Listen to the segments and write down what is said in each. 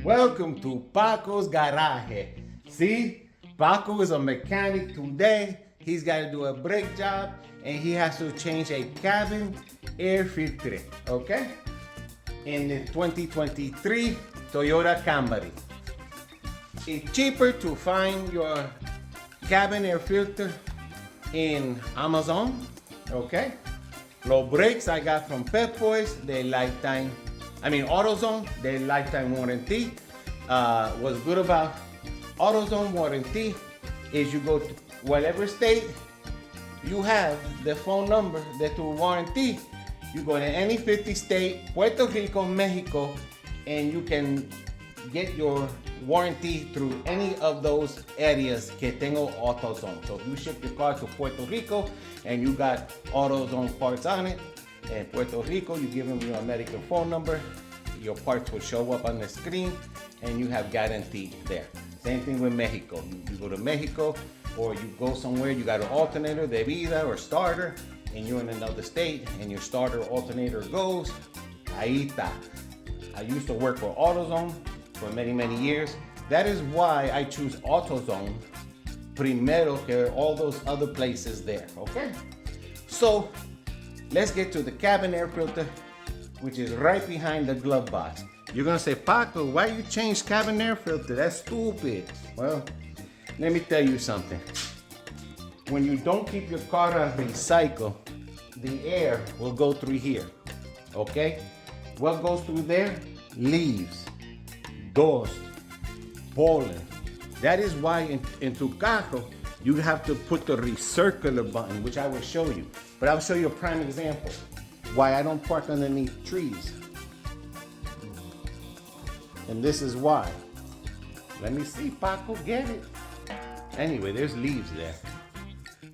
Welcome to Paco's Garage. See, Paco is a mechanic today. He's got to do a brake job and he has to change a cabin air filter, okay? In the 2023 Toyota Camry. It's cheaper to find your cabin air filter in Amazon, okay? Los brakes I got from Pep Boys, AutoZone, their lifetime warranty. What's good about AutoZone warranty is you go to whatever state you have the phone number de tu warranty. You go to any 50 state, Puerto Rico, Mexico, and you can get your warranty through any of those areas que tengo AutoZone. So if you ship your car to Puerto Rico and you got AutoZone parts on it, in Puerto Rico, you give them your American phone number, your parts will show up on the screen, and you have guarantee there. Same thing with Mexico. You go to Mexico, or you go somewhere, you got an alternator, de vida, or starter, and you're in another state, and your starter alternator goes, ahí está. I used to work for AutoZone for many, many years. That is why I choose AutoZone primero que all those other places there, okay? So, let's get to the cabin air filter, which is right behind the glove box. You're gonna say, Paco, why you change cabin air filter? That's stupid. Well, let me tell you something. When you don't keep your car on recycle, the air will go through here, okay? What goes through there? Leaves, dust, pollen. That is why in tu carro, you have to put the recircular button, which I will show you. But I'll show you a prime example why I don't park underneath trees. And this is why. Let me see, Paco, get it. Anyway, there's leaves there.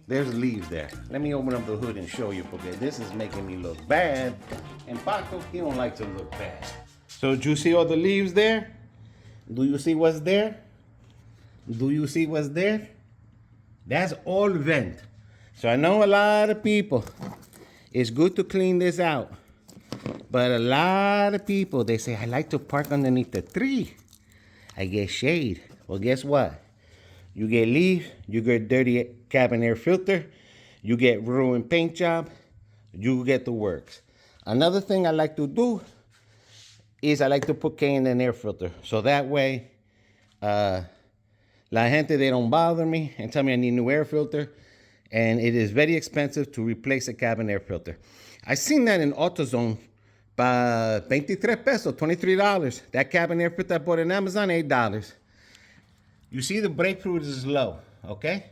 There's leaves there. Let me open up the hood and show you, because this is making me look bad. And Paco, he don't like to look bad. So do you see all the leaves there? Do you see what's there? Do you see what's there? That's all vent. So I know a lot of people, it's good to clean this out. But a lot of people, they say, I like to park underneath the tree. I get shade. Well, guess what? You get leaf, you get dirty cabin air filter, you get ruined paint job, you get the works. Another thing I like to do is I like to put K in an air filter. So that way, la gente, they don't bother me and tell me I need a new air filter. And it is very expensive to replace a cabin air filter. I seen that in AutoZone by 23 pesos, $23. That cabin air filter I bought in Amazon, $8. You see the brake fluid is low, okay?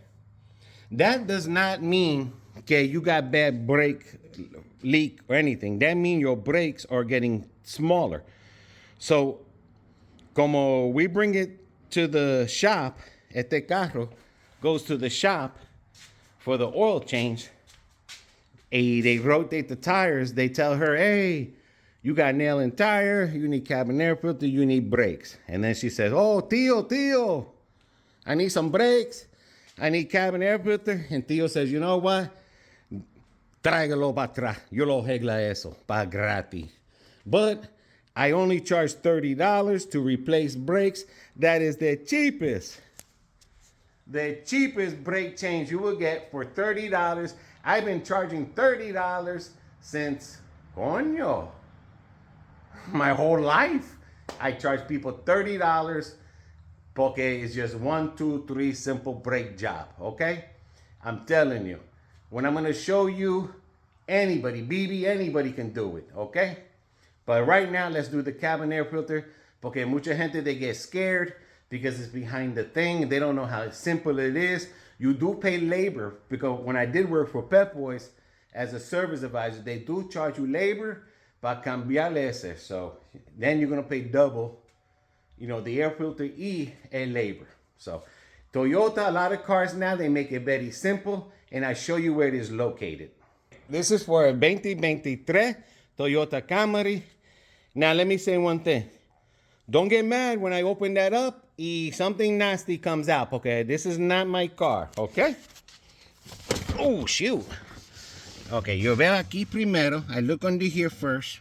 That does not mean, okay, you got bad brake leak or anything. That means your brakes are getting smaller. So, como we bring it to the shop, este carro goes to the shop for the oil change, they rotate the tires. They tell her, hey, you got nail in tire, you need cabin air filter, you need brakes. And then she says, oh, tío, I need some brakes, I need cabin air filter. And tío says, you know what? Tráigalo para atrás. Yo lo arregla eso, pa gratis. But I only charge $30 to replace brakes. That is the cheapest brake change you will get for $30. I've been charging $30 since, coño, my whole life. I charge people $30 porque it's just 1, 2, 3 simple brake job, okay? I'm telling you, when I'm gonna show you, anybody, BB, anybody can do it, okay? But right now, let's do the cabin air filter, porque mucha gente, they get scared because it's behind the thing. They don't know how simple it is. You do pay labor, because when I did work for Pep Boys as a service advisor, they do charge you labor para cambiarle ese. So then you're gonna pay double, the air filter y el labor. So Toyota, a lot of cars now, they make it very simple, and I show you where it is located. This is for a 2023 Toyota Camry. Now let me say one thing. Don't get mad when I open that up y something nasty comes out, okay? This is not my car, okay? Oh, shoot. Okay, yo veo aquí primero. I look under here first.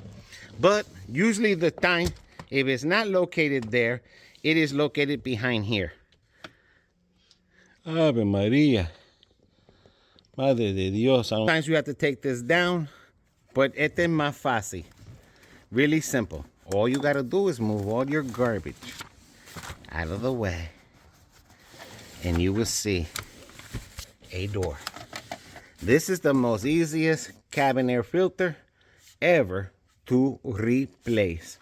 But usually the time If it's not located there, it is located behind here. Ave Maria. Madre de Dios. Sometimes you have to take this down, but este es más fácil. Really simple. All you got to do is move all your garbage out of the way, and you will see a door. This is the most easiest cabin air filter ever to replace.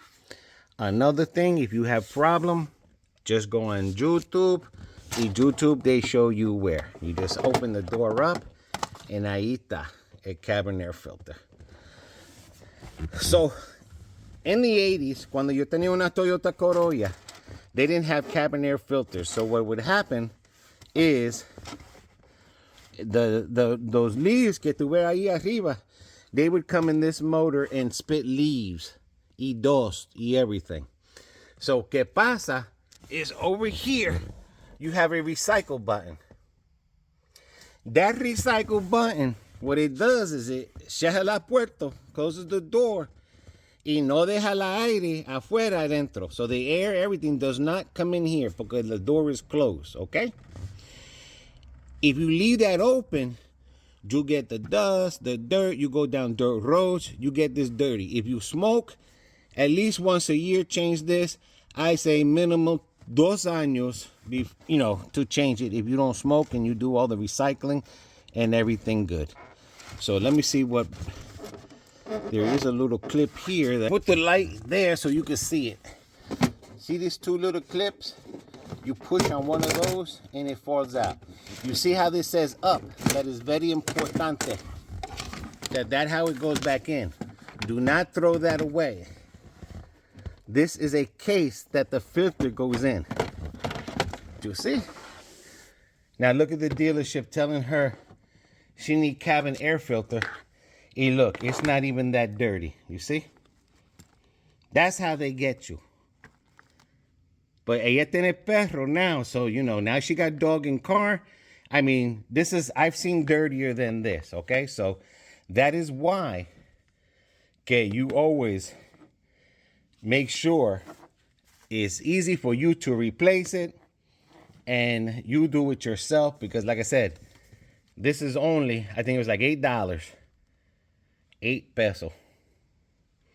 Another thing, if you have problem, just go on YouTube. In YouTube, they show you where. You just open the door up, and ahí está, a cabin air filter. So, in the 80s, cuando yo tenía una Toyota Corolla, they didn't have cabin air filters. So what would happen is those leaves que tuve ahí arriba, they would come in this motor and spit leaves, y dust, y everything. So, ¿qué pasa? Is over here, you have a recycle button. That recycle button, what it does is it cierra la puerta, closes the door, y no deja el aire afuera adentro. So the air, everything does not come in here because the door is closed, okay? If you leave that open, you get the dust, the dirt, you go down dirt roads, you get this dirty. If you smoke, at least once a year, change this. I say minimum 2 años, to change it if you don't smoke and you do all the recycling and everything good. So let me see what, there is a little clip here that put the light there so you can see it. See these 2 little clips? You push on one of those and it falls out. You see how this says up? That is very importante. That's how it goes back in. Do not throw that away. This is a case that the filter goes in. Do you see? Now look at the dealership telling her she need cabin air filter. And look, it's not even that dirty. You see? That's how they get you. But ella tiene perro now, so now she got dog and car. I mean, I've seen dirtier than this, okay? So that is why, you always make sure it's easy for you to replace it and you do it yourself, because like I said, this is only, I think it was like $8. 8 pesos.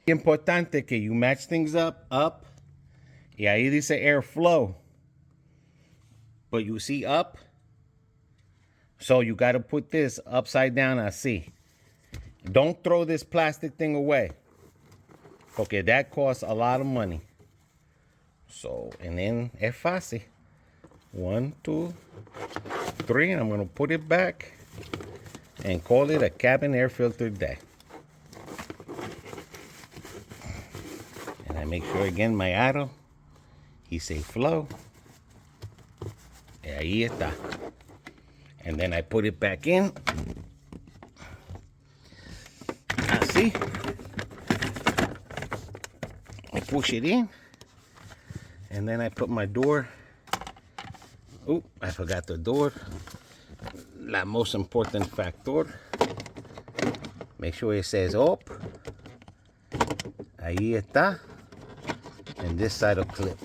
Importante que you match things up, y ahí dice airflow, but you see up, so you got to put this upside down así. Don't throw this plastic thing away. Okay, that costs a lot of money. So, and then es fácil. 1, 2, 3, and I'm going to put it back and call it a cabin air filter day. And I make sure again my aro, he say flow. Y ahí está. And then I put it back in. Así. I push it in, and then I put my door. Oh, I forgot the door. La most important factor. Make sure it says up. Ahí está. And this side will clip.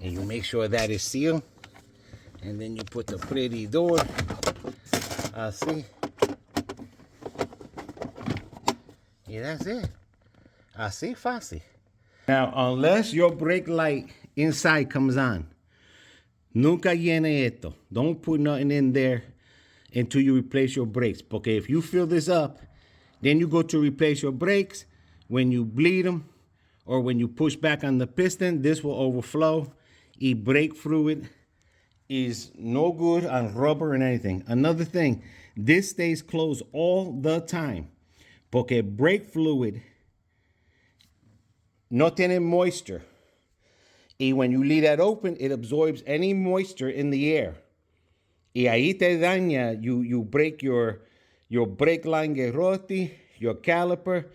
And you make sure that is sealed. And then you put the pretty door. Así. Yeah, that's it. Así fácil. Now, unless your brake light inside comes on, nunca llene esto. Don't put nothing in there until you replace your brakes. Porque if you fill this up, then you go to replace your brakes. When you bleed them or when you push back on the piston, this will overflow. Y brake fluid is no good on rubber and anything. Another thing, this stays closed all the time. Porque brake fluid no tiene moisture. Y when you leave that open, it absorbs any moisture in the air. Y ahí te daña. You break your brake line get roty, your caliper,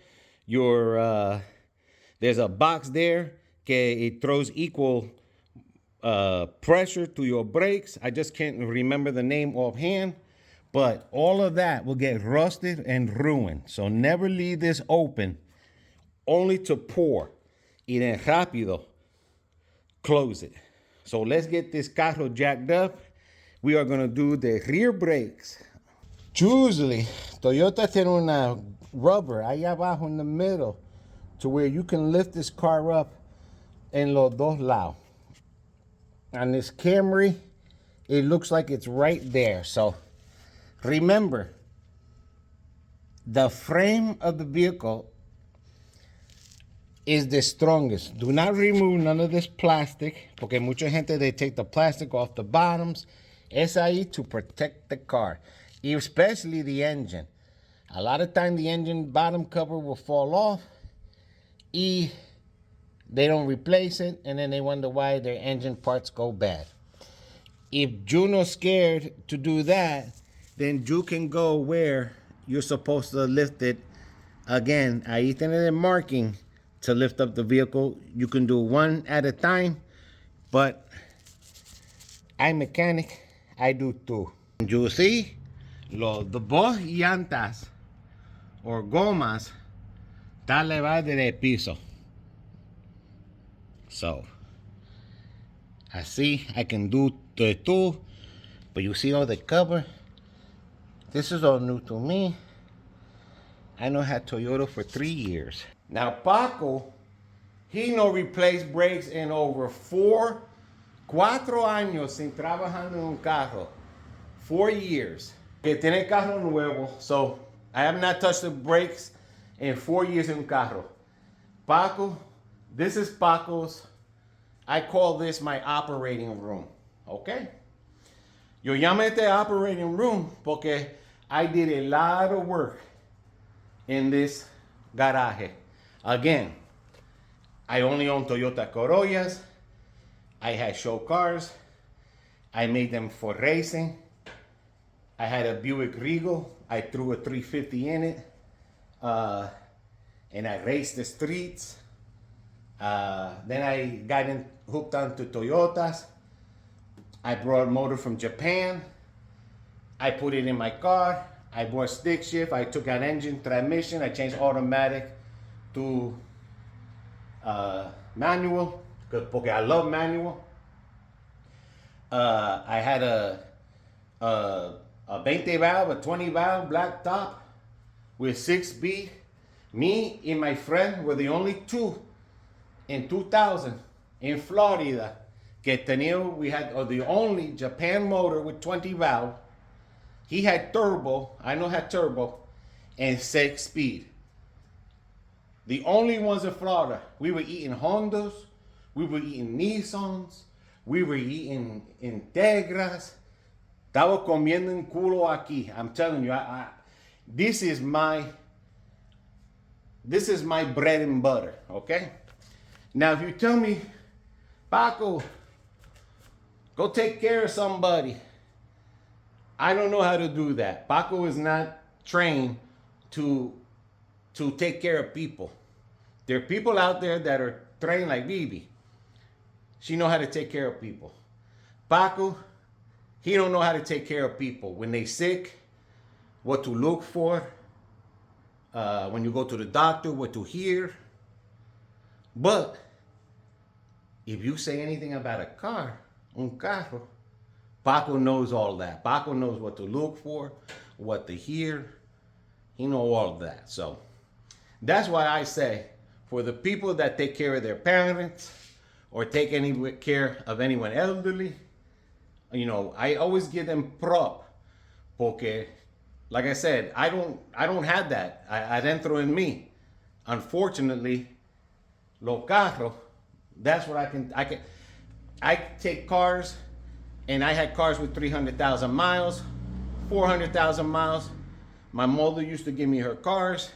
there's a box there que it throws equal pressure to your brakes. I just can't remember the name offhand, but all of that will get rusted and ruined. So never leave this open, only to pour. y then rápido close it. So let's get this carro jacked up. We are gonna do the rear brakes. Usually, Toyota tiene una rubber ahí abajo in the middle to where you can lift this car up en los dos lados. On this Camry, it looks like it's right there. So remember, the frame of the vehicle is the strongest. Do not remove none of this plastic, porque mucha gente, they take the plastic off the bottoms. Es ahí to protect the car, especially the engine. A lot of time the engine bottom cover will fall off, y they don't replace it, and then they wonder why their engine parts go bad. If you're not scared to do that, then you can go where you're supposed to lift it. Again, ahí tiene the marking to lift up the vehicle. You can do one at a time, but I'm mechanic, I do two. You see, the dos llantas or gomas está elevada del piso. So, así I can do the two, but you see all the cover. This is all new to me. I know I had Toyota for 3 years. Now Paco, he no replaced brakes in over 4 años sin trabajando en un carro. 4 years. Que tiene carro nuevo, so I have not touched the brakes in 4 years in un carro. Paco, this is Paco's, I call this my operating room, okay? Yo llamo este operating room porque I did a lot of work in this garage. Again, I only own Toyota Corollas. I had show cars. I made them for racing. I had a Buick Regal. I threw a 350 in it. And I raced the streets. Then I got hooked onto Toyotas. I brought a motor from Japan. I put it in my car. I bought stick shift. I took out engine, transmission. I changed automatic to manual, porque I love manual. I had a 20 valve, a 20 valve black top with 6-speed. Me and my friend were the only two in 2000 in Florida que tenía, we had the only Japan motor with 20 valve. He had turbo, I know had turbo, and 6-speed. The only ones in Florida. We were eating Hondas, we were eating Nissans, we were eating Integras. Estaba comiendo en culo aquí. I'm telling you, this is my bread and butter, okay? Now, if you tell me, Paco, go take care of somebody, I don't know how to do that. Paco is not trained to take care of people. There are people out there that are trained like Bibi. She know how to take care of people. Paco, he don't know how to take care of people. When they sick, what to look for. When you go to the doctor, what to hear. But if you say anything about a car, un carro, Paco knows all that. Paco knows what to look for, what to hear. He knows all of that. So that's why I say, for the people that take care of their parents or take any care of anyone elderly, you know, I always give them prop. Porque, like I said, I don't have that adentro en mí. Unfortunately, los carros, that's what I take cars, and I had cars with 300,000 miles, 400,000 miles. My mother used to give me her cars,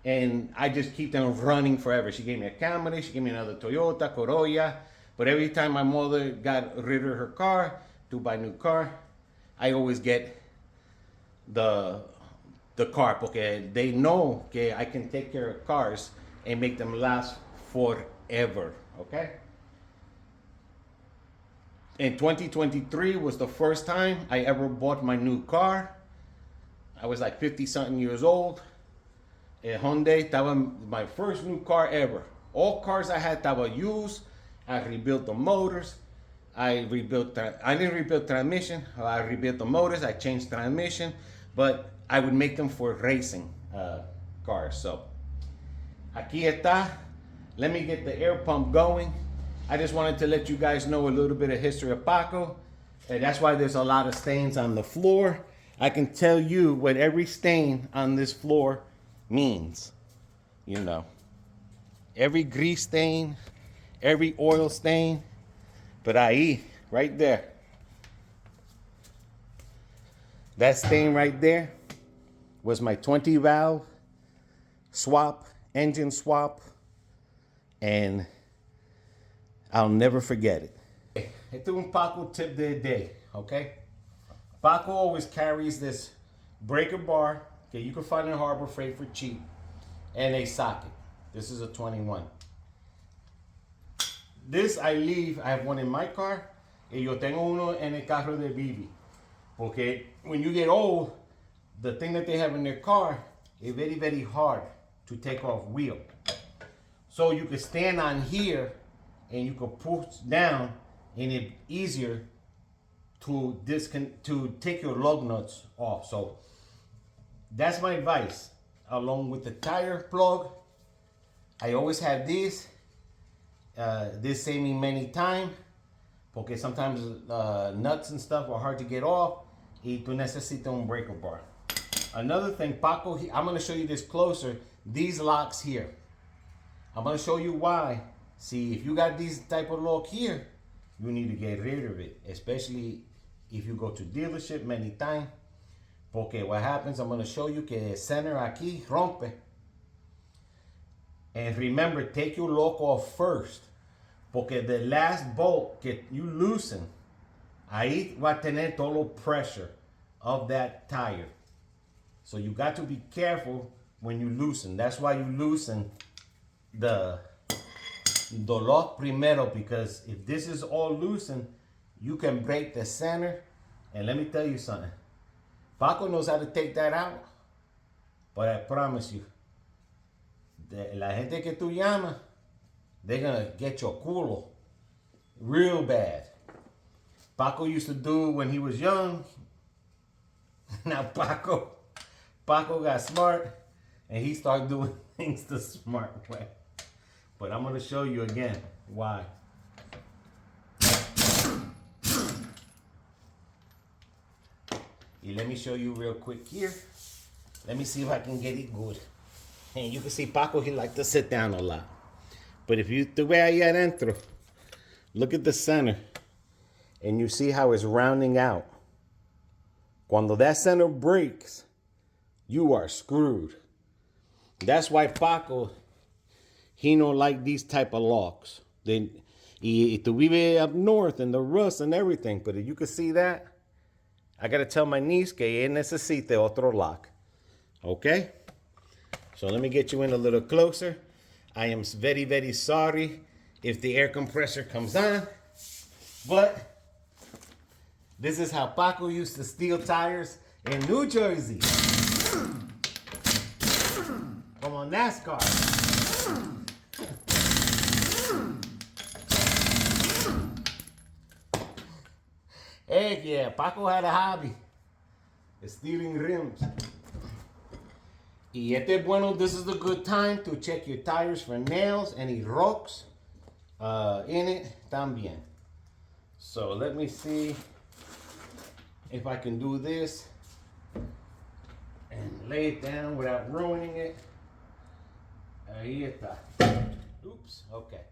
and I just keep them running forever. She gave me a Camry, she gave me another Toyota Corolla, but every time my mother got rid of her car to buy a new car, I always get the car, porque they know que I can take care of cars and make them last forever, okay? In 2023 was the first time I ever bought my new car. I was like 50-something years old. A Hyundai, that was my first new car ever. All cars I had that were used, I rebuilt the motors. I didn't rebuild transmission. I rebuilt the motors. I changed transmission, but I would make them for racing cars. So, aquí está. Let me get the air pump going. I just wanted to let you guys know a little bit of history of Paco. And that's why there's a lot of stains on the floor. I can tell you what every stain on this floor means. You know, every grease stain, every oil stain. But ahí, right there. That stain right there was my 20 valve swap, engine swap, and I'll never forget it. Este es un Paco tip de day, okay? Paco always carries this breaker bar that you can find in Harbor Freight for cheap, and a socket. This is a 21. This I leave, I have one in my car, y yo tengo uno en el carro de Vivi. Porque when you get old, the thing that they have in their car is very, very hard to take off wheel. So you can stand on here and you can push down, and it's easier to take your lug nuts off. So that's my advice. Along with the tire plug, I always have this. This saved me many times, porque sometimes nuts and stuff are hard to get off, y tú necesitas un breaker bar. Another thing, Paco, I'm going to show you this closer. These locks here. I'm going to show you why. See, if you got these type of lock here, you need to get rid of it, especially if you go to dealership many times. Porque what happens, I'm going to show you que el center aquí rompe. And remember, take your lock off first. Porque the last bolt que you loosen, ahí va a tener todo pressure of that tire. So you got to be careful when you loosen. That's why you loosen the lock primero, because if this is all loosened, you can break the center. And let me tell you something. Paco knows how to take that out. But I promise you, la gente que tú llamas, they're gonna get your culo real bad. Paco used to do when he was young. Now Paco got smart, and he started doing things the smart way. But I'm gonna show you again why. Y let me show you real quick here. Let me see if I can get it good. And you can see Paco, he likes to sit down a lot. But if you te ve ahí adentro, look at the center, and you see how it's rounding out. Cuando that center breaks, you are screwed. That's why Paco, he don't like these type of locks. Y tú vive up north and the rust and everything, but if you can see that, I gotta tell my niece que ella necesita otro lock. Okay? So let me get you in a little closer. I am very, very sorry if the air compressor comes on, but this is how Paco used to steal tires in New Jersey. Come on, NASCAR. Heck yeah, Paco had a hobby, stealing rims. Y este bueno, this is a good time to check your tires for nails, any rocks in it también. So let me see if I can do this and lay it down without ruining it. Ahí está. Oops, okay.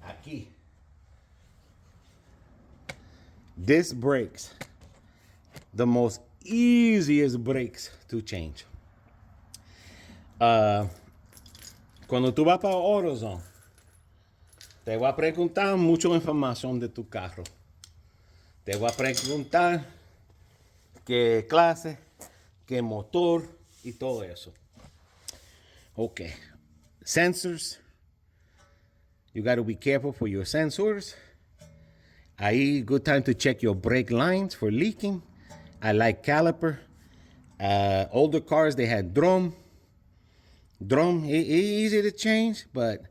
Aquí. This breaks the most easiest brakes to change. Cuando tú vas para AutoZone, te voy a preguntar mucha información de tu carro. Te voy a preguntar qué clase, qué motor y todo eso. Okay. Sensors. You got to be careful for your sensors. Ahí, good time to check your brake lines for leaking. I like caliper. Older cars, they had drum. Drum, easy to change, but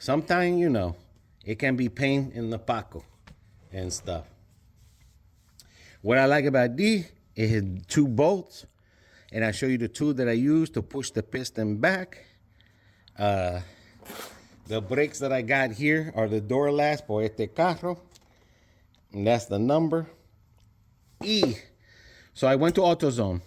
sometimes, you know, it can be pain in the Paco and stuff. What I like about these is 2 bolts, and I show you the 2 that I use to push the piston back. The brakes that I got here are the door last por este carro, and that's the number. So I went to AutoZone.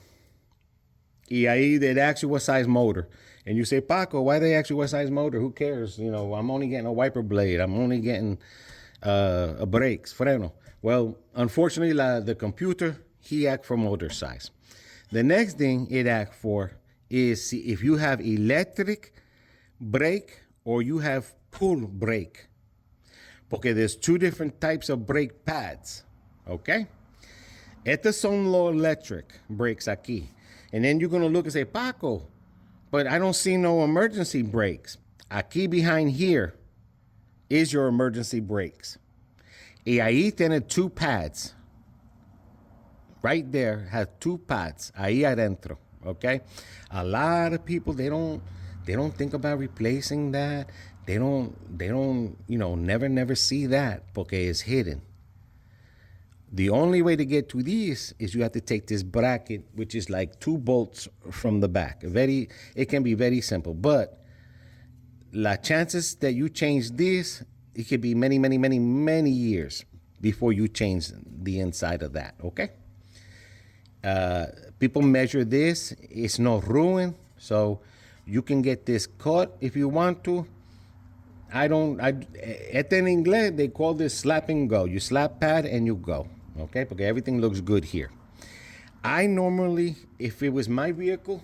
Y ahí they ask you what size motor. And you say, Paco, why they ask you what size motor? Who cares? You know, I'm only getting a wiper blade. I'm only getting a brakes, freno. Well, unfortunately, the computer, he asked for motor size. The next thing it asked for is see if you have electric brake or you have pull brake. Porque there's 2 different types of brake pads, okay? Estos son los electric brakes aquí. And then you're going to look and say, Paco, but I don't see no emergency brakes. Aquí behind here is your emergency brakes. Y ahí tiene 2 pads. Right there has 2 pads. Ahí adentro, okay? A lot of people, they don't think about replacing that. They don't, you know, never see that porque it's hidden. The only way to get to these is you have to take this bracket, which is like 2 bolts from the back. It can be very simple, but the chances that you change this, it could be many years before you change the inside of that, okay? People measure this, it's not ruined, so you can get this cut if you want to. At en inglés, they call this slap and go. You slap pad and you go. Okay, porque everything looks good here. I normally, if it was my vehicle,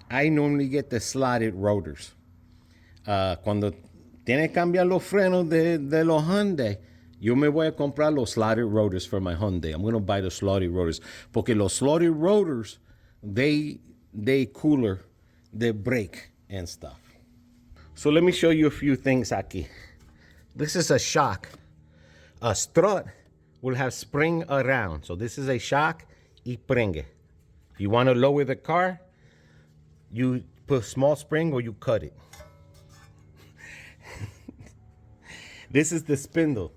I normally get the slotted rotors. Cuando tiene que cambiar los frenos de los Hyundai, yo me voy a comprar los slotted rotors for my Hyundai. I'm going to buy the slotted rotors. Porque los slotted rotors, they cooler the brake and stuff. So let me show you a few things aquí. This is a shock. A strut will have spring around. So this is a shock y prengue. If you want to lower the car, you put small spring or you cut it. This is the spindle.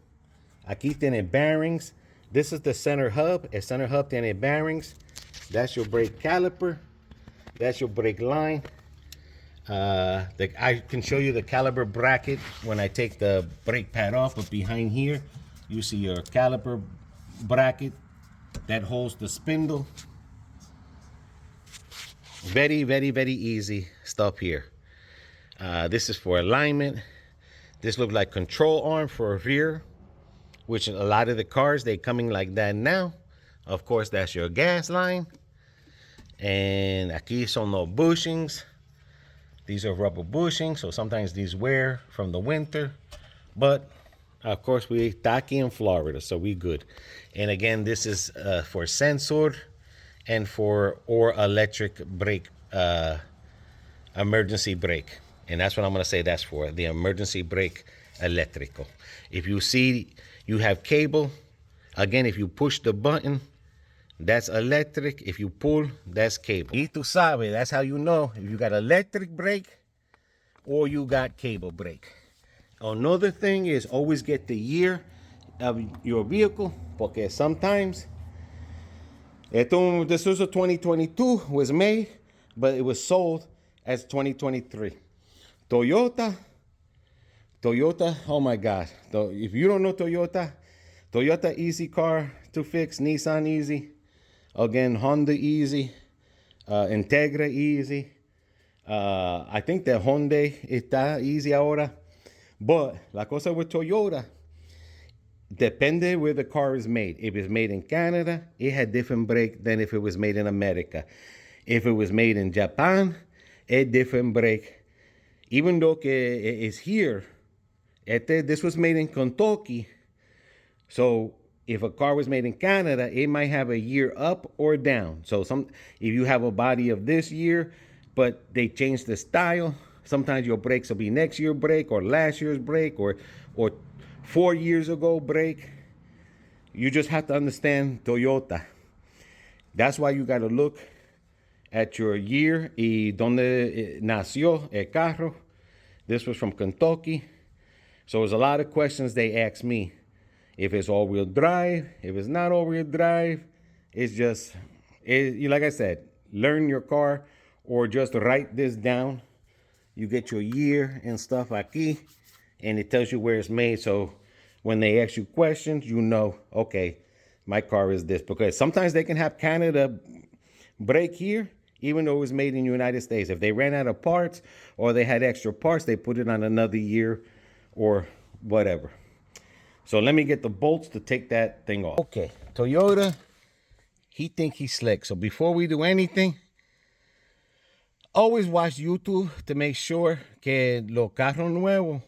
Aquí tiene bearings. This is the center hub. El center hub tiene bearings. That's your brake caliper. That's your brake line. I can show you the caliper bracket when I take the brake pad off, but behind here, you see your caliper bracket that holds the spindle. Very easy stuff here. This is for alignment. This looks like control arm for rear, which a lot of the cars, they coming like that now. Of course, that's your gas line. And aquí son los bushings. These are rubber bushings, so sometimes these wear from the winter. But of course, we está aquí in Florida, so we good. And again, this is for sensor and for electric brake, emergency brake. And that's what I'm gonna say that's for, the emergency brake electrical. If you see you have cable, again, if you push the button, that's electric. If you pull, that's cable. Y tú sabes, that's how you know if you got electric brake or you got cable brake. Another thing is always get the year of your vehicle, porque sometimes this was a 2022 was made, but it was sold as 2023. Toyota, oh my God. If you don't know Toyota easy car to fix, Nissan easy. Again, Honda easy, Integra easy. I think the Hyundai está easy ahora. But la cosa with Toyota, depende where the car is made. If it's made in Canada, it had different brake than if it was made in America. If it was made in Japan, a different brake. Even though it's here, this was made in Kentucky. So if a car was made in Canada, it might have a year up or down. So if you have a body of this year, but they changed the style, sometimes your brakes will be next year's brake or last year's brake or 4 years ago brake. You just have to understand Toyota. That's why you got to look at your year y donde nació el carro. This was from Kentucky. So there's a lot of questions they ask me. If it's all-wheel drive, if it's not all-wheel drive, it's just, like I said, learn your car or just write this down. You get your year and stuff aquí, and it tells you where it's made. So when they ask you questions, you know, okay, my car is this. Because sometimes they can have Canada brake here, even though it was made in the United States. If they ran out of parts or they had extra parts, they put it on another year or whatever. So let me get the bolts to take that thing off. Okay, Toyota, he think he's slick. So before we do anything, always watch YouTube to make sure que los carros nuevos,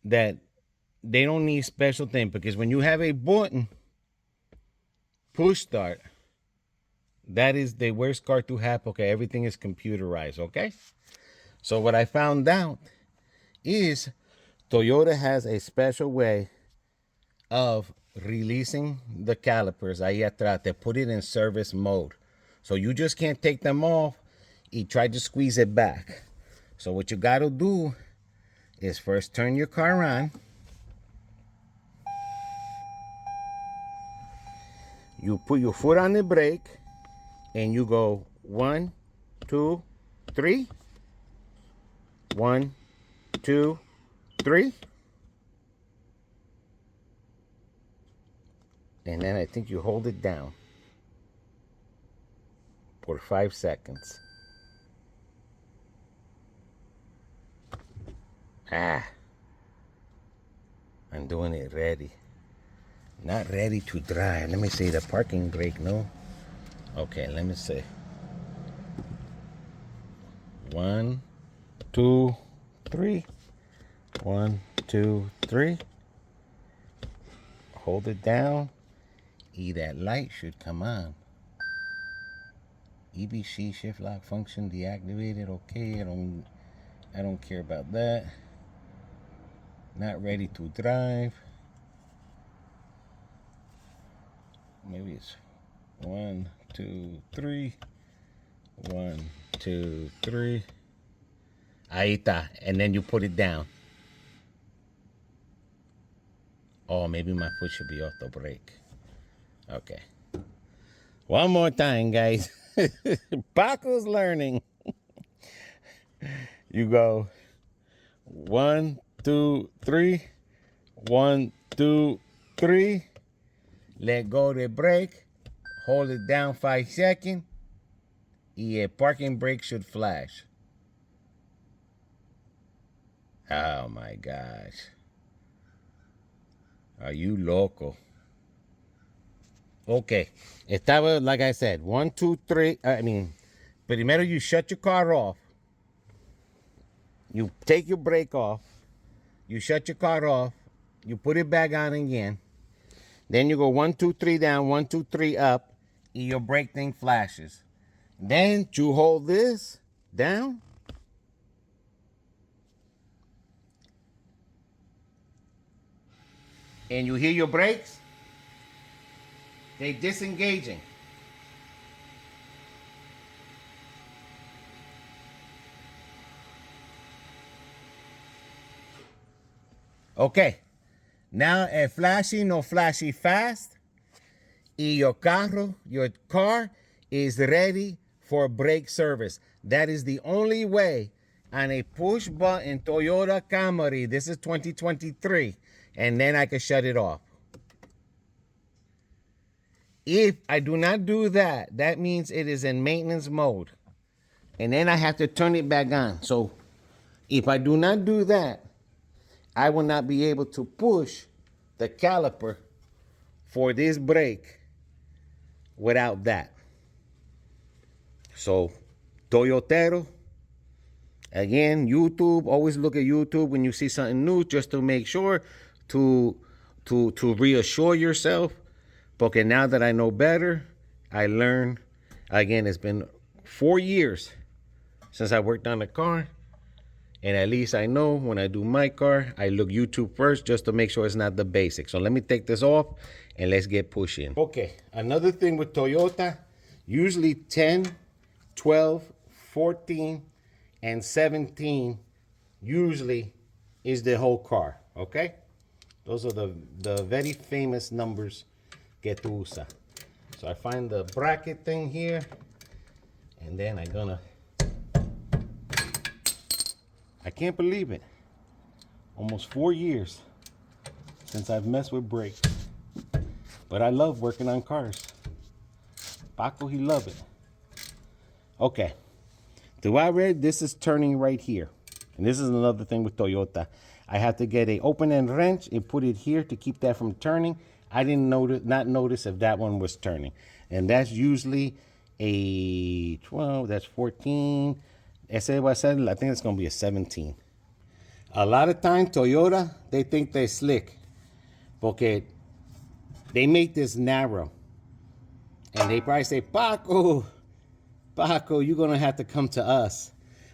that they don't need special thing. Because when you have a button, push start, that is the worst car to have. Okay, everything is computerized, okay? So what I found out is Toyota has a special way of releasing the calipers ahí atrás. They put it in service mode. So you just can't take them off and try to squeeze it back. So what you got to do is first turn your car on. You put your foot on the brake and you go 1, 2, 3. 1, 2, 3. And then I think you hold it down for 5 seconds. I'm doing it ready. Not ready to drive. Let me see the parking brake, no? Okay, let me see. 1, 2, 3. 1, 2, 3. Hold it down. That light should come on. EBC shift lock function deactivated. Okay, I don't care about that. Not ready to drive. Maybe it's 1, 2, 3. 1, 2, 3. Ahí está. And then you put it down. Oh, maybe my foot should be off the brake. Okay. One more time, guys. Paco's learning. You go 1, 2, 3. 1, 2, 3. Let go of the brake. Hold it down 5 seconds. Y el parking brake should flash. Oh my gosh. Are you loco? Okay. Estaba, like I said, 1, 2, 3. Primero you shut your car off. You take your brake off. You shut your car off. You put it back on again. Then you go 1, 2, 3 down, 1, 2, 3 up. And your brake thing flashes. Then you hold this down. And you hear your brakes. They disengaging. Okay. Now el flashy no flashy fast. Y your car is ready for brake service. That is the only way on a push button Toyota Camry. This is 2023. And then I can shut it off. If I do not do that, that means it is in maintenance mode. And then I have to turn it back on. So if I do not do that, I will not be able to push the caliper for this brake without that. So Toyotero, again, YouTube, always look at YouTube when you see something new just to make sure to reassure yourself. Porque now that I know better, I learned. Again, it's been 4 years since I worked on the car. And at least I know when I do my car, I look YouTube first just to make sure it's not the basics. So let me take this off and let's get pushing. Okay, another thing with Toyota, usually 10, 12, 14, and 17 usually is the whole car, Okay? Those are the very famous numbers que tú usa. So I find the bracket thing here, and then I can't believe it. Almost 4 years since I've messed with brakes. But I love working on cars. Paco, he love it. Okay. Do I read? This is turning right here. And this is another thing with Toyota. I have to get a open end wrench and put it here to keep that from turning. I didn't not notice if that one was turning. And that's usually a 12, that's 14. Ese va a ser, I think it's going to be a 17. A lot of times, Toyota, they think they're slick. Porque they make this narrow. And they probably say, Paco, you're going to have to come to us.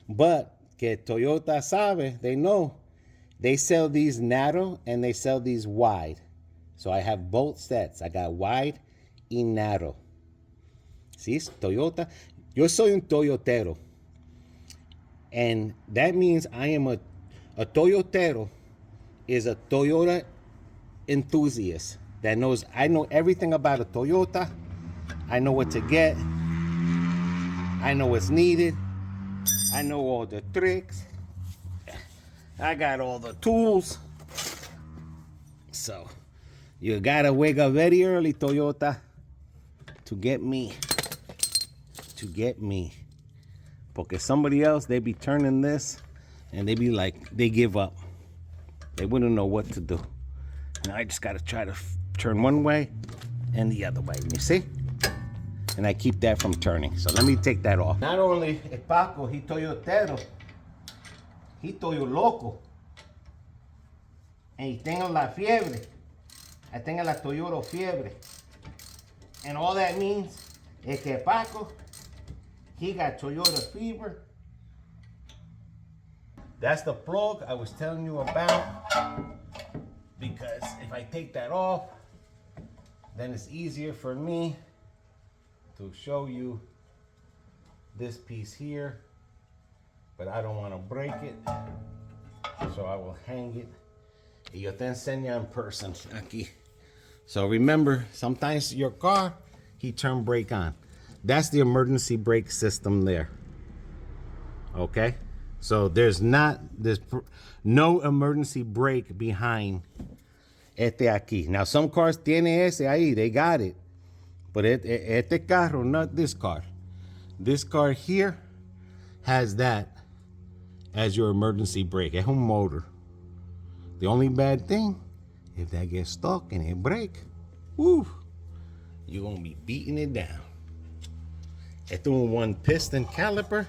But que Toyota sabe, they know. They sell these narrow and they sell these wide. So I have both sets. I got wide y narrow. See, Toyota. Yo soy un Toyotero. And that means I am a Toyotero is a Toyota enthusiast that knows, I know everything about a Toyota. I know what to get. I know what's needed. I know all the tricks. I got all the tools. So you gotta wake up very early, Toyota, to get me. Porque somebody else, they be turning this and they be like, they give up. They wouldn't know what to do. And I just gotta try to turn one way and the other way. You see? And I keep that from turning. So let me take that off. Not only es Paco, he Toyotero, he Toyo loco. And he tengo la fiebre. I tengo la Toyota fiebre. And all that means is que Paco, he got Toyota fever. That's the plug I was telling you about. Because if I take that off, then it's easier for me to show you this piece here. But I don't want to break it. So I will hang it. Y yo te enseño in person aquí. So remember, sometimes your car, he turned brake on. That's the emergency brake system there. Okay? So there's no emergency brake behind este aquí. Now some cars tiene ese ahí, they got it. But este carro, not this car. This car here has that as your emergency brake. Es un motor. The only bad thing, if that gets stuck and it break, woo, you're gonna be beating it down. It's doing one piston caliper.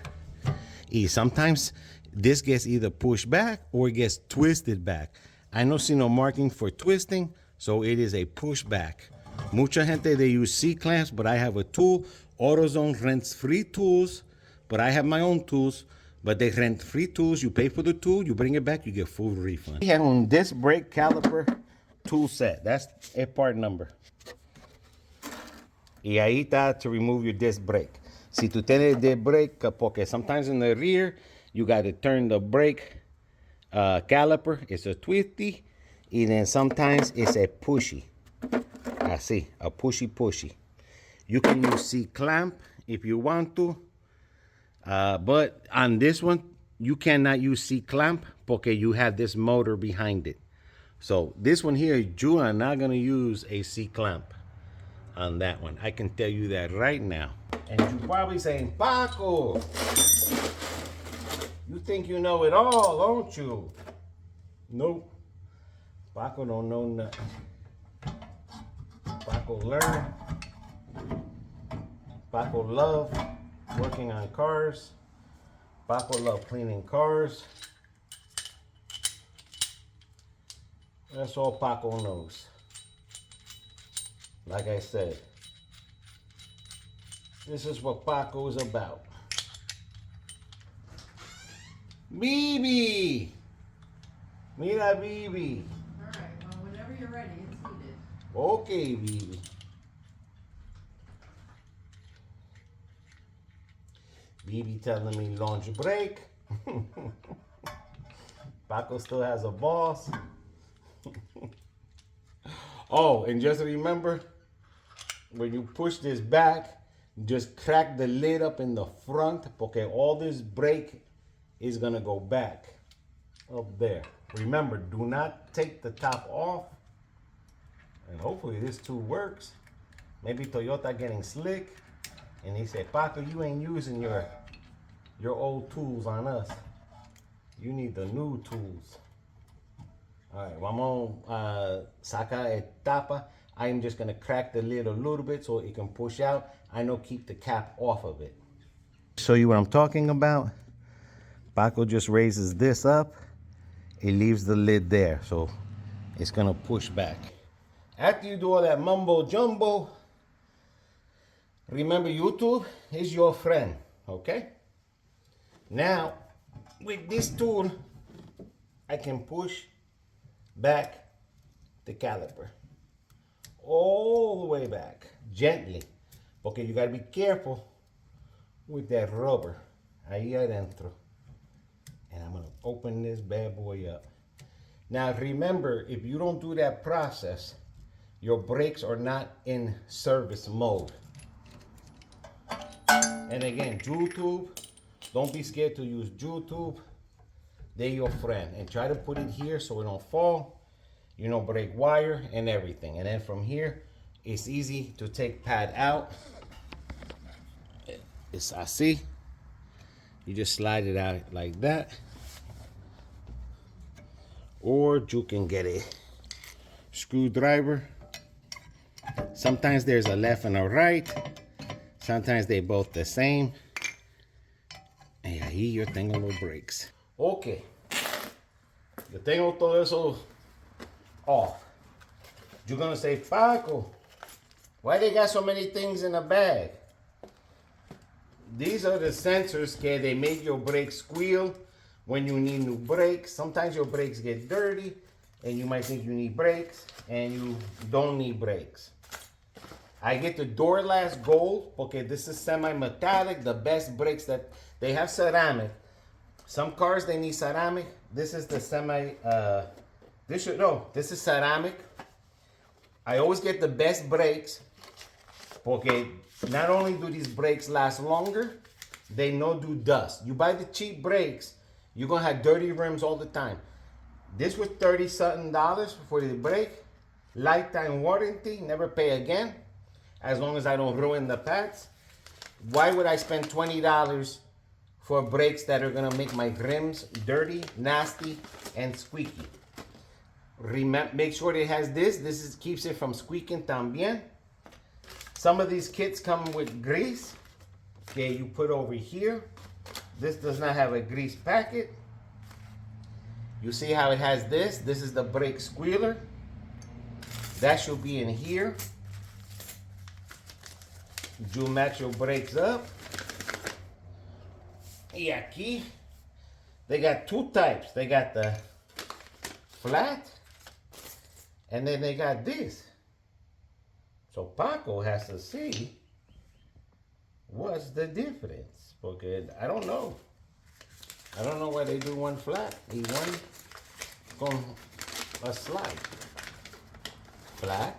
Y sometimes this gets either pushed back or it gets twisted back. I no see no marking for twisting, so it is a pushback. Mucha gente, they use C-clamps, but I have a tool. AutoZone rents free tools, but I have my own tools. But they rent free tools. You pay for the tool, you bring it back, you get full refund. We have un disc brake caliper tool set. That's a part number. Y ahí está to remove your disc brake. Si tú tienes disc brake, porque sometimes in the rear, you got to turn the brake caliper. It's a twisty. And then sometimes it's a pushy. Así, a pushy. You can use C-clamp if you want to. But on this one, you cannot use C-clamp porque you have this motor behind it. So this one here, you are not going to use a C-clamp on that one. I can tell you that right now. And you're probably saying, Paco, you think you know it all, don't you? Nope. Paco don't know nothing. Paco learn. Paco love working on cars. Paco love cleaning cars. That's all Paco knows. Like I said, this is what Paco is about. Bibi! Mira, Bibi. All right, well, whenever you're ready, it's heated. Okay, Bibi. Bibi telling me launch brake. Paco still has a boss. Oh, and just remember, when you push this back, just crack the lid up in the front, okay? All this brake is gonna go back up there. Remember, do not take the top off. And hopefully this tool works. Maybe Toyota getting slick. And he said, Paco, you ain't using your old tools on us. You need the new tools. All right, vamos a sacar el tapa. I'm just gonna crack the lid a little bit so it can push out. I know keep the cap off of it. Show you what I'm talking about. Paco just raises this up. It leaves the lid there, so it's gonna push back. After you do all that mumbo jumbo, remember YouTube is your friend, okay? Now, with this tool, I can push back the caliper all the way back, gently. Okay, you gotta be careful with that rubber ahí adentro. And I'm gonna open this bad boy up. Now remember, if you don't do that process, your brakes are not in service mode. And again, jewel tube, don't be scared to use jewel tube. They're your friend. And try to put it here so it don't fall. You know, brake wire and everything. And then from here, it's easy to take pad out. It's así. You just slide it out like that. Or you can get a screwdriver. Sometimes there's a left and a right. Sometimes they both the same. Y ahí yo tengo los brakes. Okay. Yo tengo todo eso off. You're gonna say, Paco, why they got so many things in a bag? These are the sensors que they make your brakes squeal when you need new brakes. Sometimes your brakes get dirty and you might think you need brakes and you don't need brakes. I get the door last gold. Okay, this is semi-metallic, the best brakes that they have ceramic. Some cars they need ceramic. This is the this is ceramic. I always get the best brakes. Okay, not only do these brakes last longer, they no do dust. You buy the cheap brakes, you're gonna have dirty rims all the time. This was $30-something for the brake. Lifetime warranty, never pay again, as long as I don't ruin the pads. Why would I spend $20 for brakes that are gonna make my rims dirty, nasty, and squeaky? Make sure it has this keeps it from squeaking también. Some of these kits come with grease. Okay, you put over here. This does not have a grease packet. You see how it has this? This is the brake squealer. That should be in here. You match your brakes up. Y aquí, they got two types. They got the flat, and then they got this. So Paco has to see what's the difference. Because I don't know. I don't know why they do one flat and one con a slide. Flat.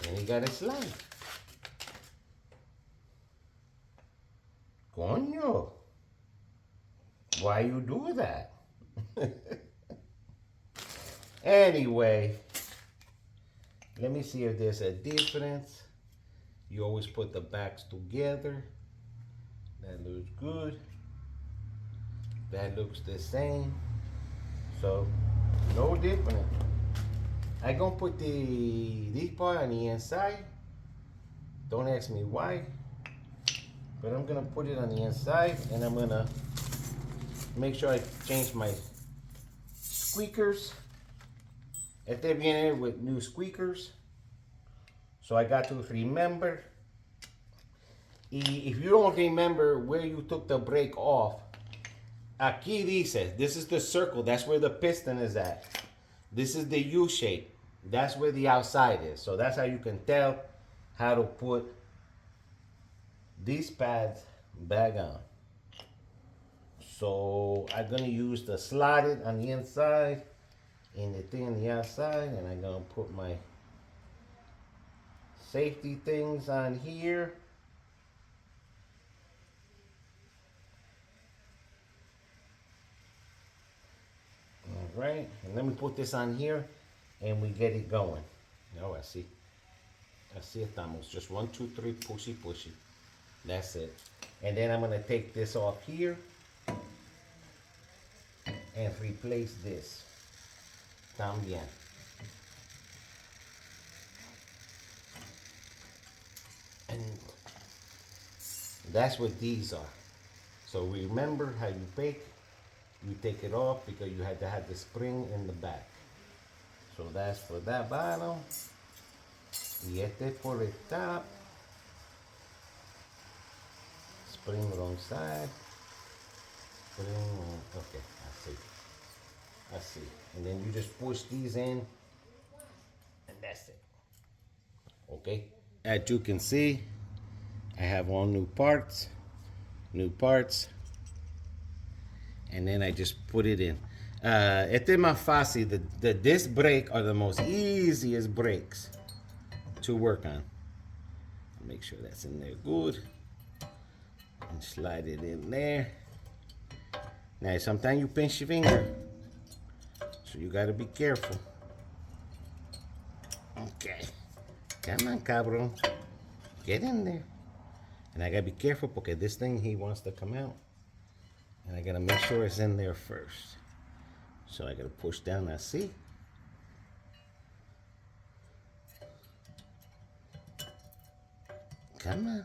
And he got a slide. Coño. Why you do that? Anyway, let me see if there's a difference. You always put the backs together. That looks good. That looks the same. So, no different. I'm gonna put this part on the inside. Don't ask me why. But I'm gonna put it on the inside and I'm gonna make sure I change my squeakers. Este viene with new squeakers. So I got to remember. If you don't remember where you took the brake off, aquí dice, this is the circle, that's where the piston is at. This is the U shape, that's where the outside is. So that's how you can tell how to put these pads back on. So I'm gonna use the slotted on the inside and the thing on the outside, and I'm gonna put my safety things on here. All right, and let me put this on here and we get it going. Oh, I see. Así estamos. Just 1, 2, 3, pushy, pushy. That's it. And then I'm gonna take this off here and replace this. También. And that's what these are. So remember how you bake. You take it off because you had to have the spring in the back. So that's for that bottom. Y este for the top. Spring wrong side. Spring, okay, I see. I see. And then you just push these in, and that's it. Okay. As you can see, I have all new parts. And then I just put it in. Este es más fácil. The disc brake are the most easiest brakes to work on. Make sure that's in there good. And slide it in there. Now, sometimes you pinch your finger, so you gotta be careful. Okay. Come on, cabrón. Get in there. And I gotta be careful because this thing, he wants to come out. And I gotta make sure it's in there first. So I gotta push down, I see. Come on.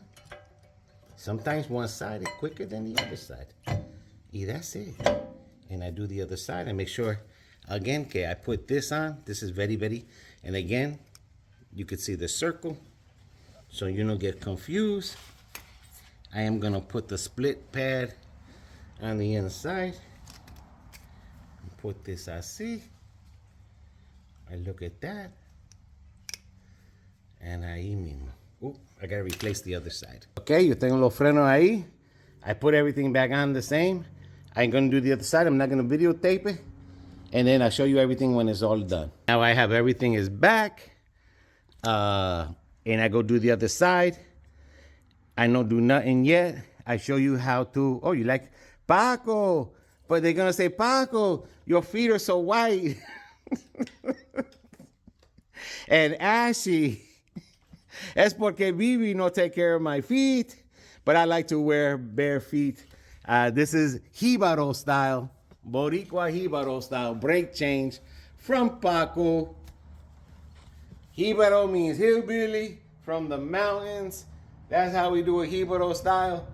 Sometimes one side is quicker than the other side. Y that's it. And I do the other side and make sure, again, okay, I put this on. This is very, very, and again, you can see the circle. So you don't get confused. I am gonna put the split pad on the inside. Put this así. I look at that. And ahí mismo. Ooh, I gotta replace the other side. Okay, yo tengo los frenos ahí. I put everything back on the same. I ain't gonna do the other side. I'm not gonna videotape it. And then I'll show you everything when it's all done. Now I have everything is back. And I go do the other side. I don't do nothing yet. I show you how to, oh, you like Paco, but they're gonna say, Paco, your feet are so white. And ashy. Es porque Vivi no take care of my feet, but I like to wear bare feet. This is Jíbaro style, Boricua Jíbaro style brake change from Paco. Jíbaro means hillbilly from the mountains. That's how we do a Jíbaro style.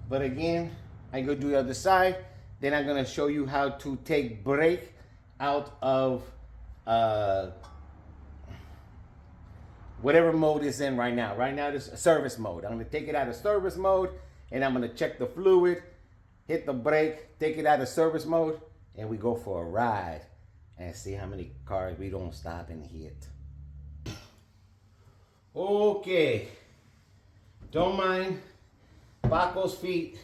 But again, I go do the other side. Then I'm gonna show you how to take brake out of whatever mode it's in right now. Right now, this is service mode. I'm gonna take it out of service mode, and I'm gonna check the fluid, hit the brake, take it out of service mode, and we go for a ride and see how many cars we don't stop and hit. Okay, don't mind Paco's feet.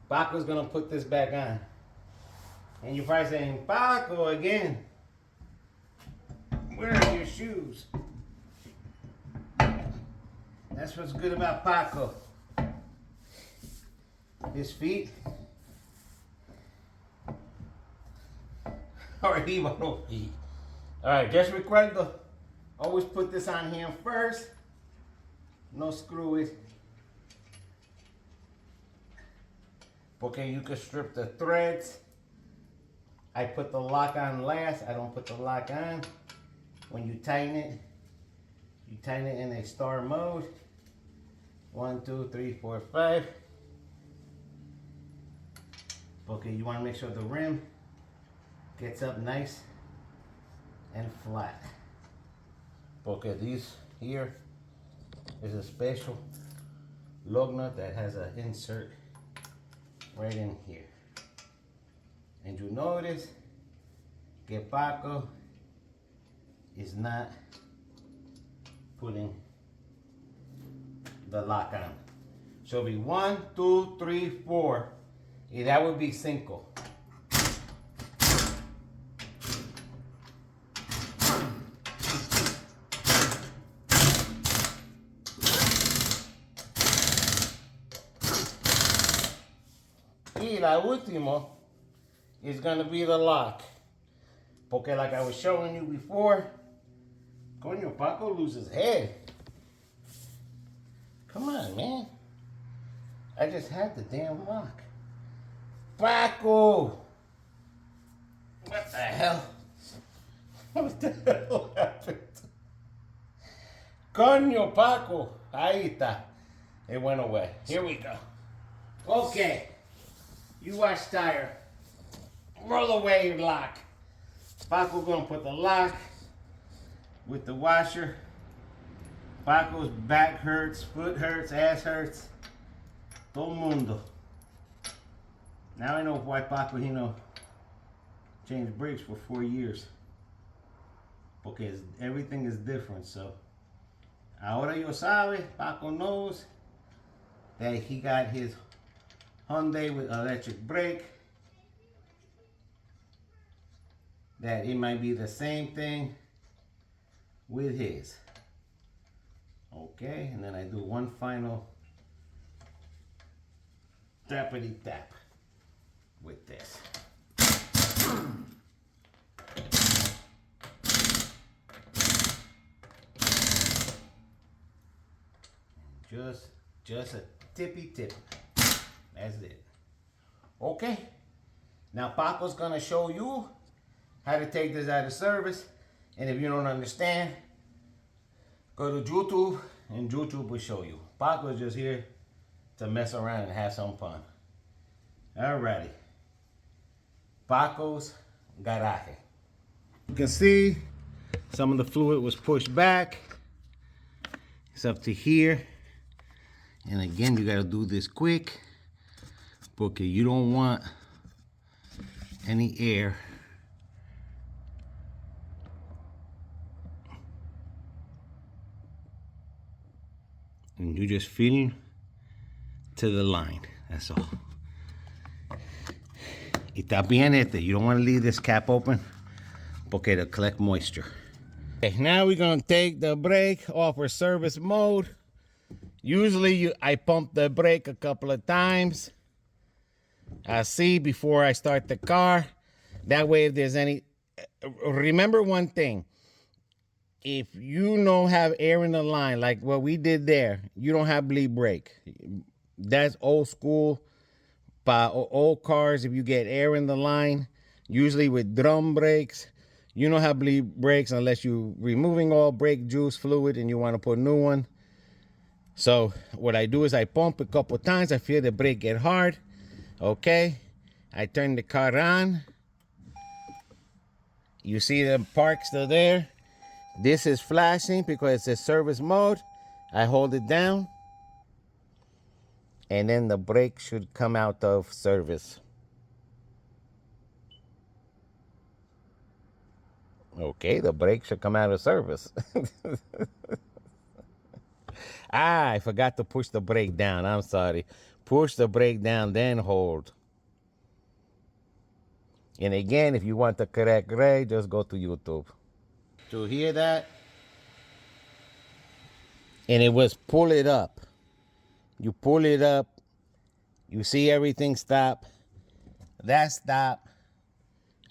Paco's gonna put this back on. And you're probably saying, Paco again, where are your shoes? That's what's good about Paco. His feet are Jíbaro feet. Alright, just recuerdo, always put this on here first. No screw it. Okay, you can strip the threads. I put the lock on last. I don't put the lock on. When you tighten it in a star mode. 1, 2, 3, 4, 5. Okay, you want to make sure the rim gets up nice and flat. Okay, these here is a special lug nut that has an insert right in here. And you notice que Paco is not putting the lock on. So it'll be 1, 2, 3, 4. Y that would be cinco. Y la último is gonna be the lock. Porque like I was showing you before, coño, Paco loses head. Come on, man. I just had the damn lock. Paco! What the hell? What the hell happened? Coño, Paco. Ahí está. It went away. Here we go. Okay. You watch tire. Roll away your lock. Paco gonna put the lock with the washer. Paco's back hurts, foot hurts, ass hurts. Todo mundo. Now I know why Paco, changed brakes for 4 years. Because everything is different, so. Ahora yo sabe, Paco knows that he got his Hyundai with electric brake. That it might be the same thing with his. Okay, and then I do one final tappity tap with this. Just a tippy tip. That's it. Okay. Now Paco's gonna show you how to take this out of service. And if you don't understand, go to YouTube and YouTube will show you. Paco's just here to mess around and have some fun. Alrighty. Paco's Garage. You can see some of the fluid was pushed back. It's up to here. And again, you gotta do this quick because you don't want any air and you just fill to the line. That's all. Y está bien este. You don't want to leave this cap open porque it'll collect moisture. Okay, now we're gonna take the brake off for service mode. Usually I pump the brake a couple of times. I see before I start the car. That way if there's any, remember one thing. If you don't have air in the line, like what we did there, you don't have bleed brake. That's old school. By old cars, if you get air in the line, usually with drum brakes, you don't have bleed brakes unless you're removing all brake juice fluid and you want to put a new one. So what I do is I pump a couple times. I feel the brake get hard. Okay. I turn the car on. You see the park still there. This is flashing because it's service mode. I hold it down. And then the brake should come out of service. Okay, the brake should come out of service. I forgot to push the brake down. I'm sorry. Push the brake down, then hold. And again, if you want the correct grade, just go to YouTube. To hear that? And it was pull it up. You pull it up. You see everything stop. That stop.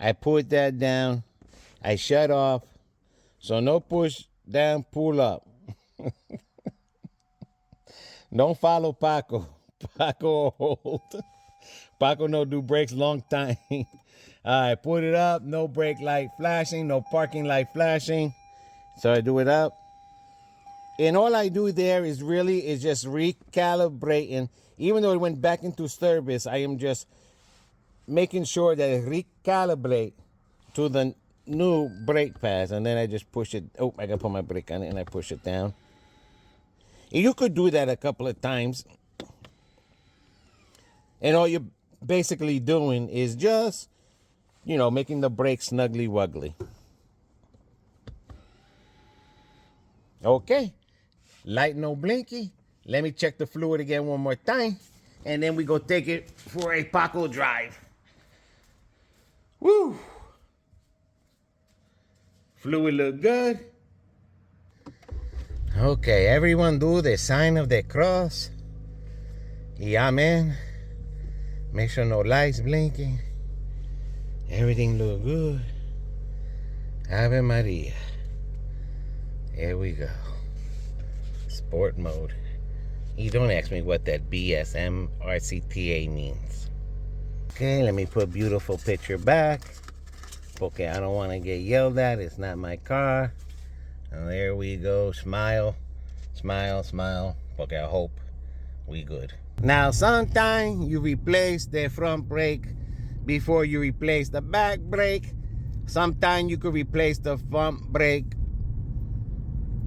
I put that down. I shut off. So no push down, pull up. Don't follow Paco. Paco hold. Paco no do brakes long time. All right, put it up. No brake light flashing. No parking light flashing. So I do it up. And all I do there is just recalibrating. Even though it went back into service, I am just making sure that it recalibrate to the new brake pads. And then I just push it. Oh, I gotta put my brake on it and I push it down. And you could do that a couple of times. And all you're basically doing is just, making the brake snuggly wuggly. Okay. Light no blinky. Let me check the fluid again one more time. and then we go take it for a Paco drive. Woo! Fluid look good. Okay, everyone do the sign of the cross. Y amen. Make sure no lights blinking. Everything look good. Ave Maria. Here we go. Sport mode. You don't ask me what that BSM RCTA means. Okay, let me put beautiful picture back. Okay, I don't want to get yelled at. It's not my car. And there we go. Smile, smile, smile. Okay, I hope we good. Now, sometimes you replace the front brake before you replace the back brake. Sometimes you could replace the front brake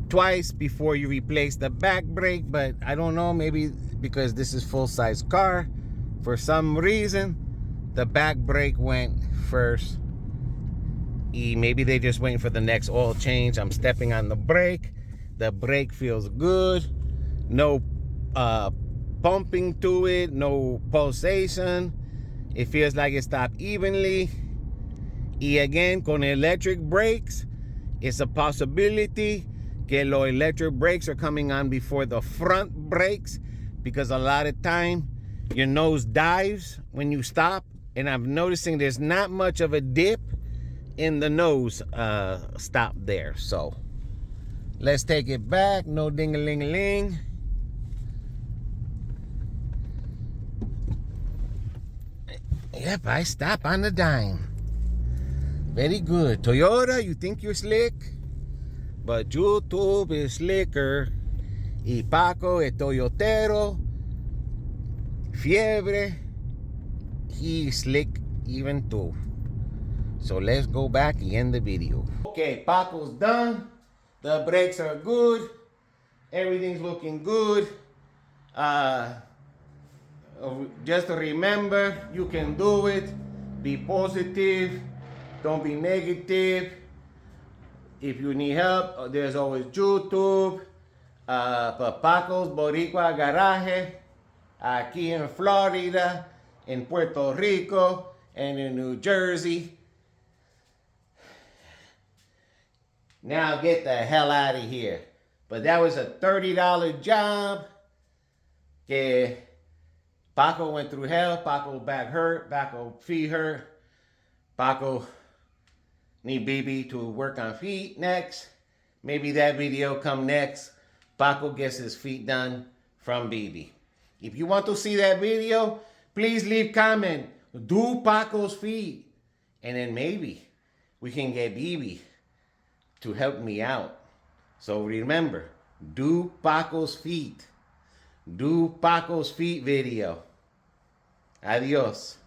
twice before you replace the back brake, but I don't know, maybe because this is full-size car, for some reason the back brake went first. Maybe they just waiting for the next oil change. I'm stepping on the brake. The brake feels good. No pumping to it, no pulsation. It feels like it stopped evenly. Y again, con electric brakes, it's a possibility que los electric brakes are coming on before the front brakes, because a lot of time your nose dives when you stop, and I'm noticing there's not much of a dip in the nose stop there. So let's take it back. No ding-a-ling-a-ling. Yep, I stop on the dime. Very good. Toyota, you think you're slick, but YouTube is slicker. Y Paco, el Toyotero, Fiebre, he's slick even too. So let's go back and end the video. Okay, Paco's done. The brakes are good. Everything's looking good. Just remember, you can do it. Be positive. Don't be negative. If you need help, there's always YouTube. Paco's Boricua Garage. Aquí in Florida, in Puerto Rico, and in New Jersey. Now get the hell out of here. But that was a $30 job. Que Paco went through hell. Paco back hurt. Paco feet hurt. Paco need BB to work on feet next. Maybe that video come next. Paco gets his feet done from BB. If you want to see that video, please leave comment. Do Paco's feet. And then maybe we can get BB to help me out. So remember, do Paco's feet. Do Paco's feet video. Adios.